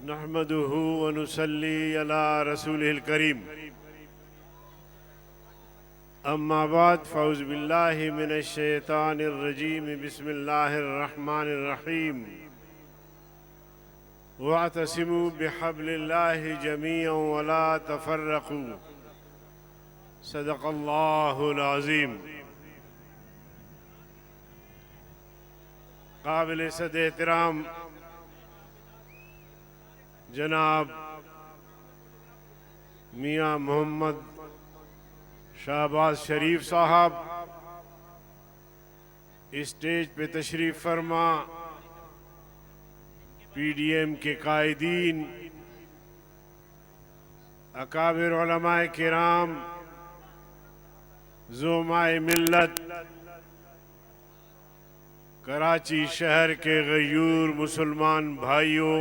नहमदुहु व नुसल्ली अला रसूलिल करीम। अम्मा बाद फ़ौज़ बिल्लाहि मिनश शैतानिर रजीम। बिस्मिल्लाहिर रहमानिर रहीम। वअतसिमू बिहब्लिल्लाहि जमीअन वला तफ़र्रक़ू। सदक़ल्लाहुल अज़ीम। काबिल सद एहतराम जनाब मियाँ मोहम्मद शाहबाज शरीफ साहब, स्टेज पे तशरीफ़ फरमा, PDM के कायदीन, अकाबिर उलमाए किराम, ज़ुमाए मिल्लत, कराची शहर के गयूर मुसलमान भाइयों,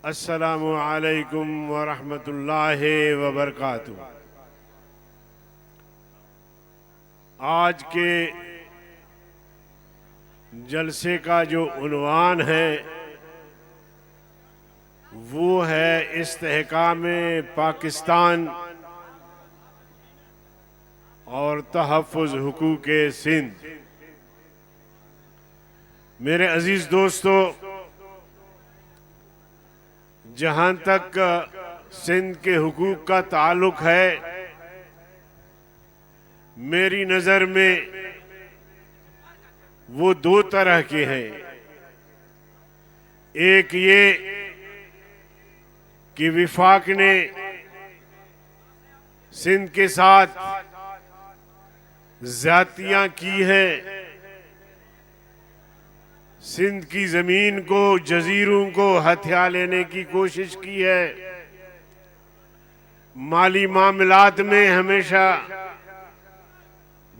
अस्सलामु अलैकुम व रहमतुल्लाहि व बरकातुहू। आज के जलसे का जो उन्वान है वो है इस्तेहकाम पाकिस्तान और तहफ़्फ़ुज़ हुकूक़ सिंध। मेरे अजीज़ दोस्तों, जहाँ तक सिंध के हुकूक का ताल्लुक़ है, मेरी नज़र में वो दो तरह के हैं। एक ये कि विफाक ने सिंध के साथ ज़्यादतियाँ की है, सिंध की ज़मीन को, जजीरों को हथिया लेने की कोशिश की है, माली मामलात में हमेशा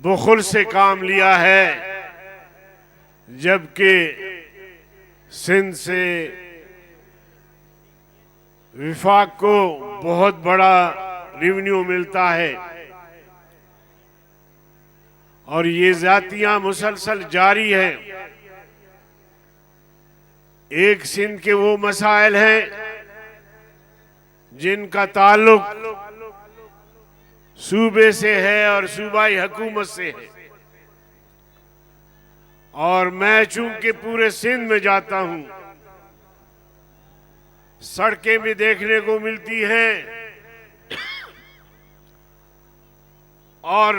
बुखल से काम लिया है, जबकि सिंध से विफाक को बहुत बड़ा रेवेन्यू मिलता है और ये ज़्यादतियाँ मुसलसल जारी हैं। एक सिंध के वो मसाइल हैं जिनका ताल्लुक सूबे से है और सूबाई हुकूमत से है, और मैं चूंकि पूरे सिंध में जाता हूं, सड़कें भी देखने को मिलती हैं और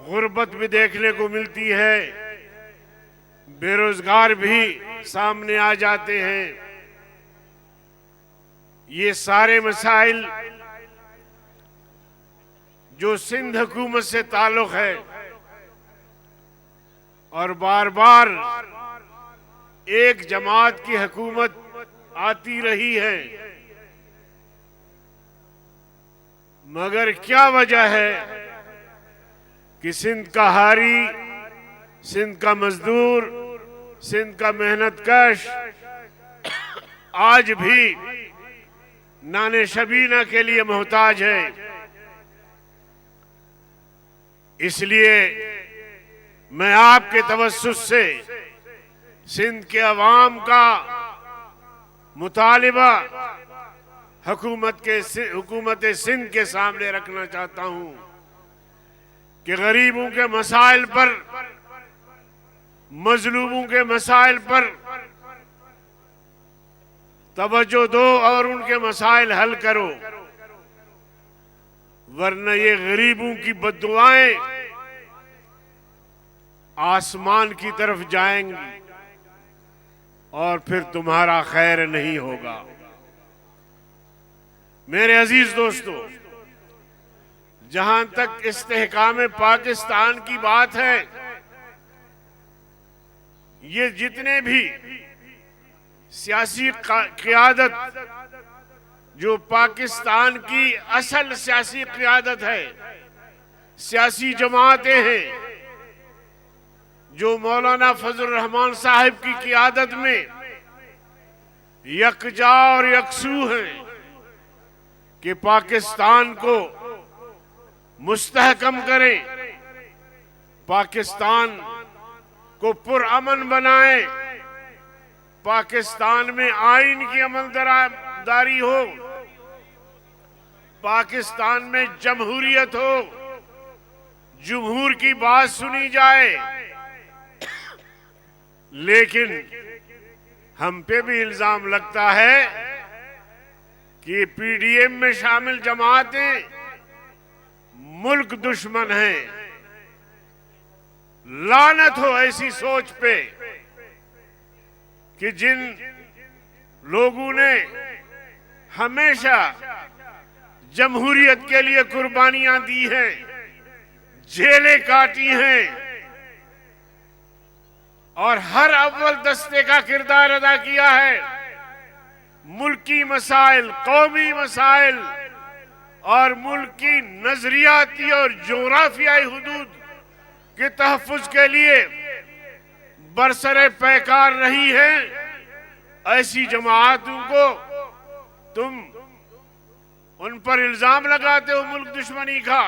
गुर्बत भी देखने को मिलती है, बेरोजगार भी सामने आ जाते हैं। ये सारे मसाइल जो सिंध हुकूमत से ताल्लुक है और बार बार एक जमात की हुकूमत आती रही है, मगर क्या वजह है कि सिंध का हारी, सिंध का मजदूर, सिंध का मेहनतकश आज भी नाने शबीना के लिए मोहताज है। इसलिए मैं आपके तवस्सुस से सिंध के अवाम का मुतालिबा हुकूमत सिंध के सामने रखना चाहता हूं कि गरीबों के मसाइल पर, मजलूमों के मसाइल पर तवज्जो दो और उनके मसाइल हल करो, वरना ये गरीबों की बद्दुआएं आसमान की तरफ जाएंगी और फिर तुम्हारा खैर नहीं होगा। मेरे अजीज दोस्तों, जहां तक इस्तेहकाम पाकिस्तान की बात है, ये जितने भी सियासी क़ियादत जो पाकिस्तान की असल सियासी क़ियादत है, सियासी जमातें हैं जो मौलाना फजल रहमान साहिब की क़ियादत में यकजा और यकसू हैं कि पाकिस्तान को मुस्तहकम करें, पाकिस्तान को पुरअमन बनाएं, पाकिस्तान में आइन की अमलदारी हो, पाकिस्तान में जमहूरियत हो, जमहूर की बात सुनी जाए। लेकिन हम पे भी इल्जाम लगता है कि पीडीएम में शामिल जमातें मुल्क दुश्मन हैं। लानत हो ऐसी सोच पे कि जिन लोगों ने हमेशा जमहूरियत के लिए कुर्बानियां दी हैं, जेलें काटी हैं और हर अव्वल दस्ते का किरदार अदा किया है। मुल्की मसाइल, कौमी मसाइल और मुल्क की नजरियाती और जोग्राफियाई हुदूद के तहफ़्फ़ुज़ के लिए बरसरे पैकार रही है। ऐसी जमातों को तुम उन पर इल्जाम लगाते हो मुल्क दुश्मनी का।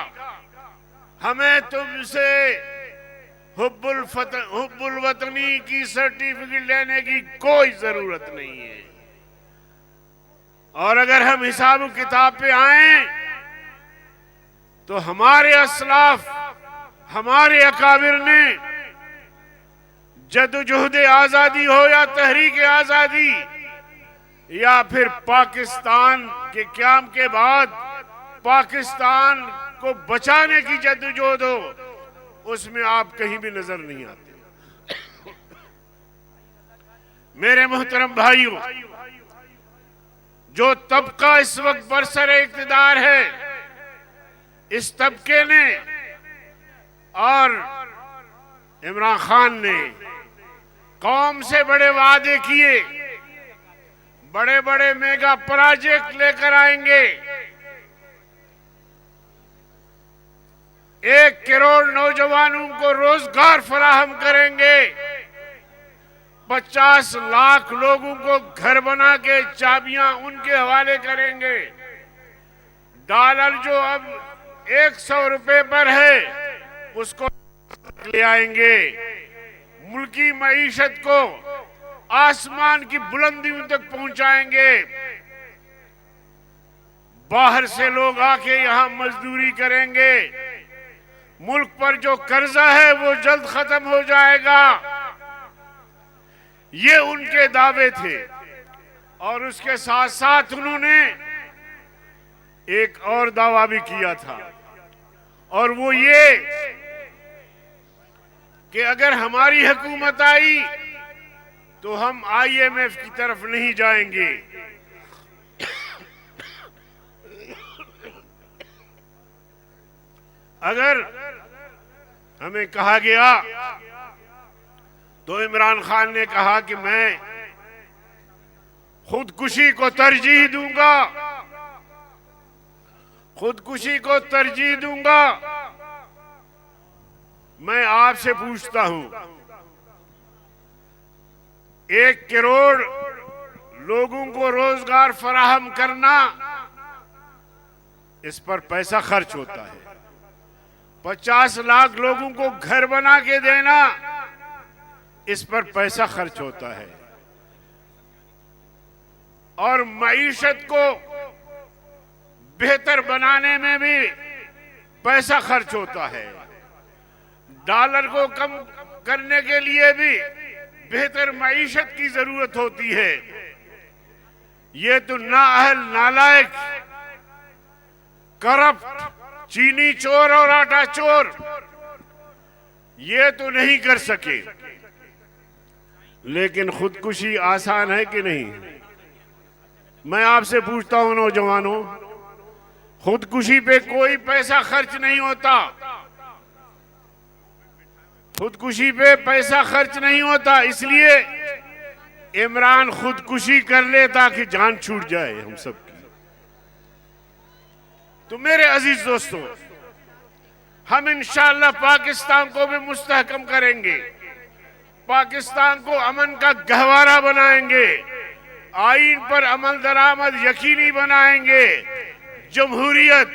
हमें तुमसे हुब्बुल वतनी की सर्टिफिकेट लेने की कोई जरूरत नहीं है। और अगर हम हिसाब किताब पे आए तो हमारे असलाफ, हमारे अकाबिर ने जदोजहद आजादी हो या तहरीक आजादी या फिर पाकिस्तान के क़याम के बाद पाकिस्तान को बचाने की जदोजहद हो, उसमें आप कहीं भी नजर नहीं आते। मेरे मोहतरम भाइयों, जो तबका इस वक्त बरसरे इक़्तिदार है, इस तबके ने और इमरान खान ने कौम से बड़े वादे किए, बड़े बड़े मेगा प्रोजेक्ट लेकर आएंगे। 1 करोड़ नौजवानों को रोजगार फराहम करेंगे। 50 लाख लोगों को घर बना के चाबियां उनके हवाले करेंगे। डॉलर जो अब 100 रुपए पर है, उसको ले आएंगे। मुल्की मईशत को आसमान की बुलंदियों तक पहुंचाएंगे। बाहर से लोग आके यहां मजदूरी करेंगे। मुल्क पर जो कर्जा है वो जल्द खत्म हो जाएगा। ये उनके दावे थे। और उसके साथ साथ उन्होंने एक और दावा भी किया था, और वो ये कि अगर हमारी हुकूमत आई तो हम IMF की तरफ नहीं जाएंगे। अगर हमें कहा गया तो इमरान खान ने कहा कि मैं खुदकुशी को तरजीह दूंगा, खुदकुशी को तरजीह दूंगा। मैं आपसे पूछता हूं, 1 करोड़ लोगों को रोजगार फराहम करना, इस पर पैसा खर्च होता है। 50 लाख लोगों को घर बना के देना, इस पर पैसा खर्च होता है। और मईशत को बेहतर बनाने में भी पैसा खर्च होता है। डॉलर को कम करने के लिए भी बेहतर मईशत की जरूरत होती है। ये तो नाअहल, नालायक, करप्ट, चीनी चोर और आटा चोर ये तो नहीं कर सके। लेकिन खुदकुशी आसान है कि नहीं? मैं आपसे पूछता हूं नौजवानों, खुदकुशी पे कोई पैसा खर्च नहीं होता। खुदकुशी पे पैसा खर्च नहीं होता, इसलिए इमरान खुदकुशी कर ले ताकि जान छूट जाए हम सब की। तो मेरे अजीज दोस्तों, हम इंशाअल्लाह पाकिस्तान को भी मुस्तहकम करेंगे, पाकिस्तान को अमन का गहवारा बनाएंगे, आईन पर अमल दरामद यकीनी बनाएंगे, जमहूरियत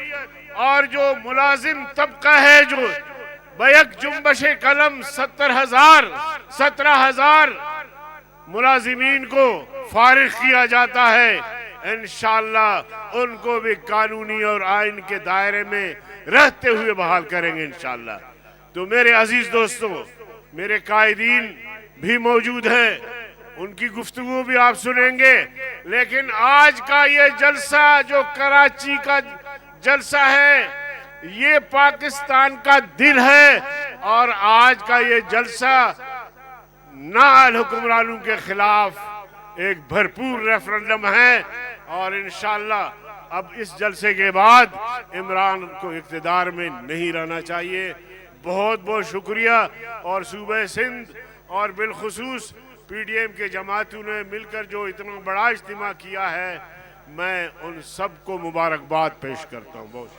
और जो मुलाजिम तबका है जो बैक जुम्बशे कलम 17,000 मुलाजिमीन को फारिग किया जाता है, इंशाअल्लाह उनको भी कानूनी और आइन के दायरे में रहते हुए बहाल करेंगे इंशाअल्लाह। तो मेरे अजीज दोस्तों, मेरे कायदीन भी मौजूद हैं, उनकी गुफ्तगू भी आप सुनेंगे। लेकिन आज का ये जलसा जो कराची का जलसा है, ये पाकिस्तान का दिल है, और आज का ये जलसा नाअहल हुक्मरानों के खिलाफ एक भरपूर रेफरेंडम है। और इंशाअल्लाह अब इस जलसे के बाद इमरान को इक़्तिदार में नहीं रहना चाहिए। बहुत बहुत शुक्रिया। और सूबे सिंध और बिलखुसूस PDM के जमातों ने मिलकर जो इतना बड़ा इज्तिमा किया है, मैं उन सबको मुबारकबाद पेश करता हूँ। बहुत